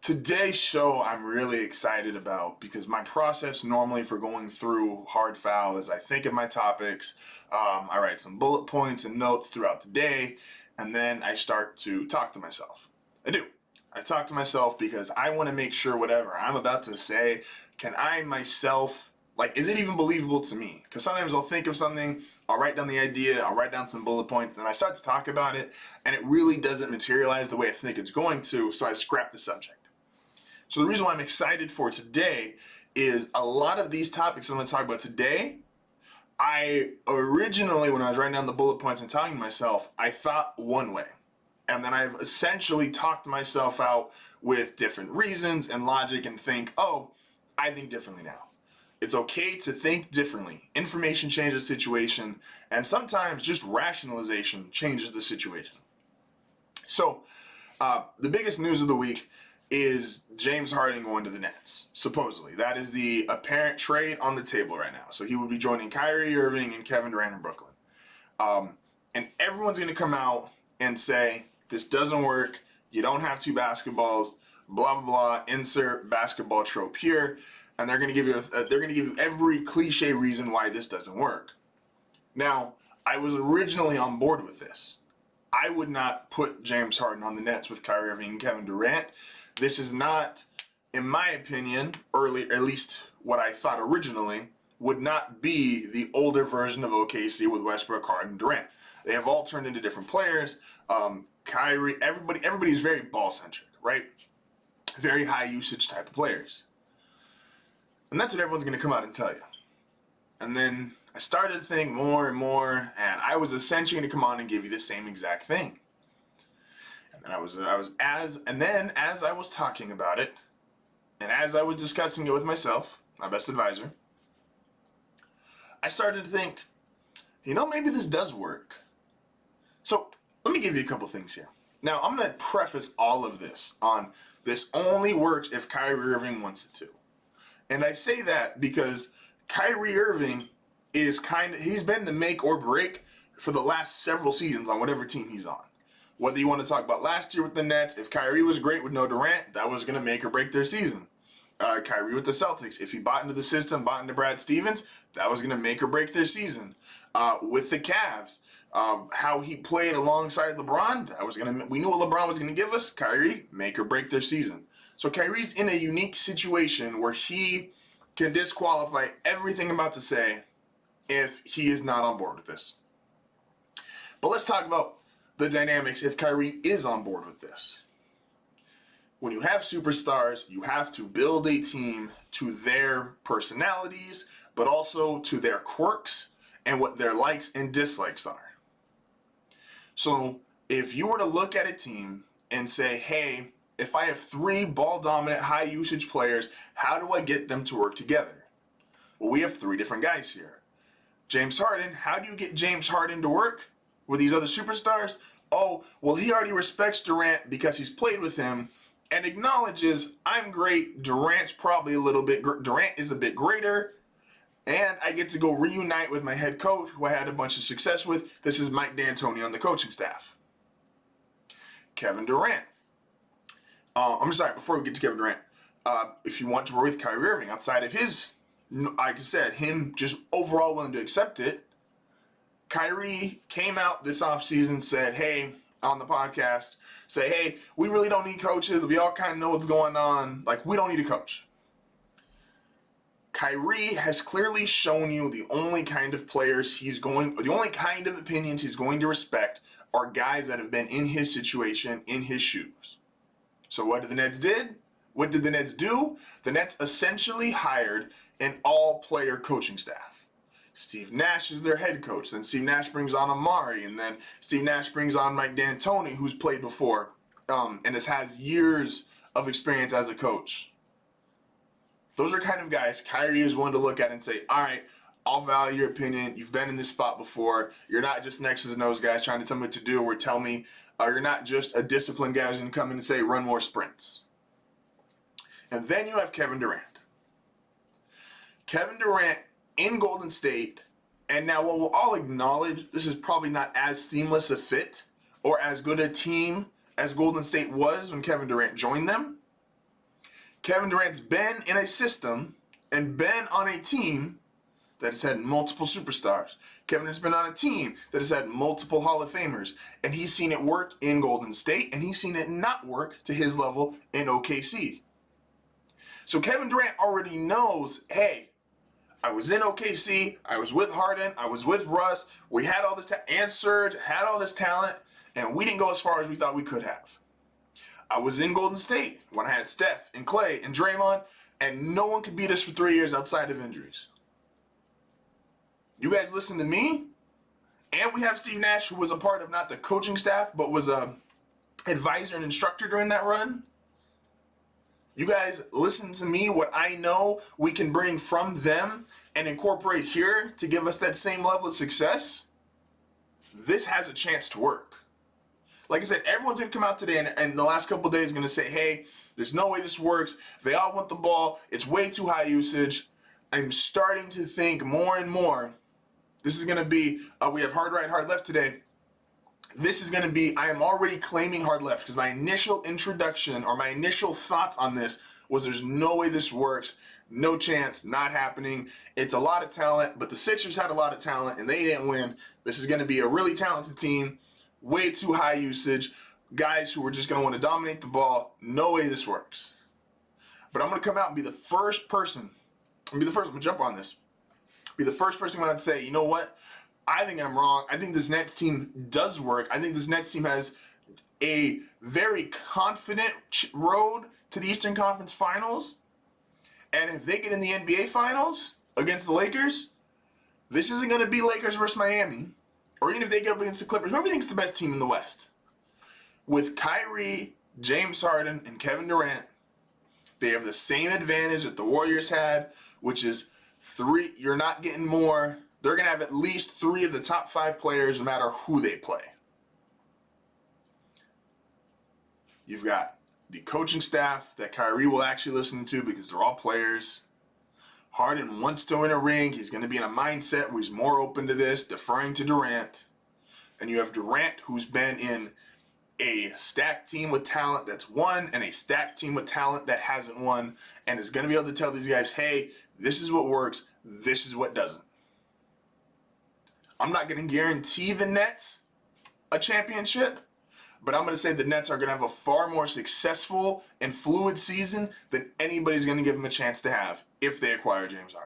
Today's show I'm really excited about because my process normally for going through HardFoul is I think of my topics, I write some bullet points and notes throughout the day, and then I start to talk to myself. I talk to myself because I want to make sure whatever I'm about to say, can I myself, is it even believable to me? Because sometimes I'll think of something, I'll write down the idea, I'll write down some bullet points, then I start to talk about it, and it really doesn't materialize the way I think it's going to, so I scrap the subject. So the reason why I'm excited for today is a lot of these topics I'm going to talk about today, I originally, when I was writing down the bullet points and talking to myself, I thought one way. And then I've essentially talked myself out with different reasons and logic and think, oh, I think differently now. It's okay to think differently. Information changes the situation, and sometimes just rationalization changes the situation. So the biggest news of the week is James Harden going to the Nets, supposedly. That is the apparent trade on the table right now. So he would be joining Kyrie Irving and Kevin Durant in Brooklyn. And everyone's going to come out and say, this doesn't work, you don't have two basketballs, blah, blah, blah, insert basketball trope here, and they're going to give you every cliche reason why this doesn't work. Now, I was originally on board with this. I would not put James Harden on the Nets with Kyrie Irving and Kevin Durant. This is not, in my opinion, at least what I thought originally, would not be the older version of OKC with Westbrook, Harden, Durant. They have all turned into different players. Kyrie, everybody's very ball-centric, right? Very high usage type of players. And that's what everyone's going to come out and tell you. And then I started to think more and more, and I was essentially going to come on and give you the same exact thing. And as I was talking about it, and as I was discussing it with myself, my best advisor, I started to think, maybe this does work. So let me give you a couple things here. Now, I'm going to preface all of this on this only works if Kyrie Irving wants it to. And I say that because Kyrie Irving he's been the make or break for the last several seasons on whatever team he's on. Whether you want to talk about last year with the Nets, if Kyrie was great with no Durant, that was going to make or break their season. Kyrie with the Celtics, if he bought into the system, bought into Brad Stevens, that was going to make or break their season. With the Cavs, how he played alongside LeBron, we knew what LeBron was going to give us. Kyrie, make or break their season. So Kyrie's in a unique situation where he can disqualify everything I'm about to say if he is not on board with this. But let's talk about the dynamics if Kyrie is on board with this. When you have superstars, you have to build a team to their personalities, but also to their quirks and what their likes and dislikes are. So if you were to look at a team and say, hey, if I have three ball-dominant, high-usage players, how do I get them to work together? Well, we have three different guys here. James Harden, how do you get James Harden to work with these other superstars? Oh, well, he already respects Durant because he's played with him and acknowledges I'm great. Durant is a bit greater, and I get to go reunite with my head coach, who I had a bunch of success with. This is Mike D'Antoni on the coaching staff. Kevin Durant. Before we get to Kevin Durant, if you want to work with Kyrie Irving, outside of his, like I said, him just overall willing to accept it, Kyrie came out this offseason, said, hey, on the podcast, hey, we really don't need coaches. We all kind of know what's going on. We don't need a coach. Kyrie has clearly shown you the only kind of opinions he's going to respect are guys that have been in his situation, in his shoes. So what did the Nets did? What did the Nets do? The Nets essentially hired an all-player coaching staff. Steve Nash is their head coach. Then Steve Nash brings on Amari. And then Steve Nash brings on Mike D'Antoni, who's played before and has years of experience as a coach. Those are kind of guys Kyrie is willing to look at and say, all right, I'll value your opinion. You've been in this spot before. You're not just X's and O's guys trying to tell me what to do or tell me. You're not just a disciplined guy who's going to come in and say, run more sprints. And then you have Kevin Durant. Kevin Durant in Golden State, and now what we'll all acknowledge, this is probably not as seamless a fit or as good a team as Golden State was when Kevin Durant joined them. Kevin Durant's been in a system and been on a team that has had multiple superstars. Kevin has been on a team that has had multiple Hall of Famers, and he's seen it work in Golden State, and he's seen it not work to his level in OKC. So Kevin Durant already knows, hey, I was in OKC, I was with Harden, I was with Russ, we had all this and Serge had all this talent, and we didn't go as far as we thought we could have. I was in Golden State when I had Steph and Clay and Draymond, and no one could beat us for 3 years outside of injuries. You guys listen to me, and we have Steve Nash, who was a part of not the coaching staff, but was a advisor and instructor during that run. You guys listen to me, what I know we can bring from them and incorporate here to give us that same level of success. This has a chance to work. Like I said, everyone's going to come out today and the last couple of days going to say, hey, there's no way this works. They all want the ball. It's way too high usage. I'm starting to think more and more, this is going to be, we have hard right, hard left today. This is going to be, I am already claiming hard left because my initial introduction or my initial thoughts on this was there's no way this works. No chance, not happening. It's a lot of talent, but the Sixers had a lot of talent and they didn't win. This is going to be a really talented team, way too high usage, guys who are just going to want to dominate the ball. No way this works. But I'm going to come out and be the first person. I'm going to jump on this. Be the first person to say, you know what? I think I'm wrong. I think this Nets team does work. I think this Nets team has a very confident road to the Eastern Conference Finals. And if they get in the NBA Finals against the Lakers, this isn't going to be Lakers versus Miami. Or even if they get up against the Clippers, whoever thinks the best team in the West. With Kyrie, James Harden, and Kevin Durant, they have the same advantage that the Warriors had, which is three. You're not getting more. They're going to have at least 3 of the top 5 players no matter who they play. You've got the coaching staff that Kyrie will actually listen to because they're all players. Harden wants to win a ring. He's going to be in a mindset where he's more open to this, deferring to Durant. And you have Durant, who's been in a stacked team with talent that's won and a stacked team with talent that hasn't won, and is going to be able to tell these guys, hey, this is what works, this is what doesn't. I'm not going to guarantee the Nets a championship, but I'm going to say the Nets are going to have a far more successful and fluid season than anybody's going to give them a chance to have if they acquire James Harden.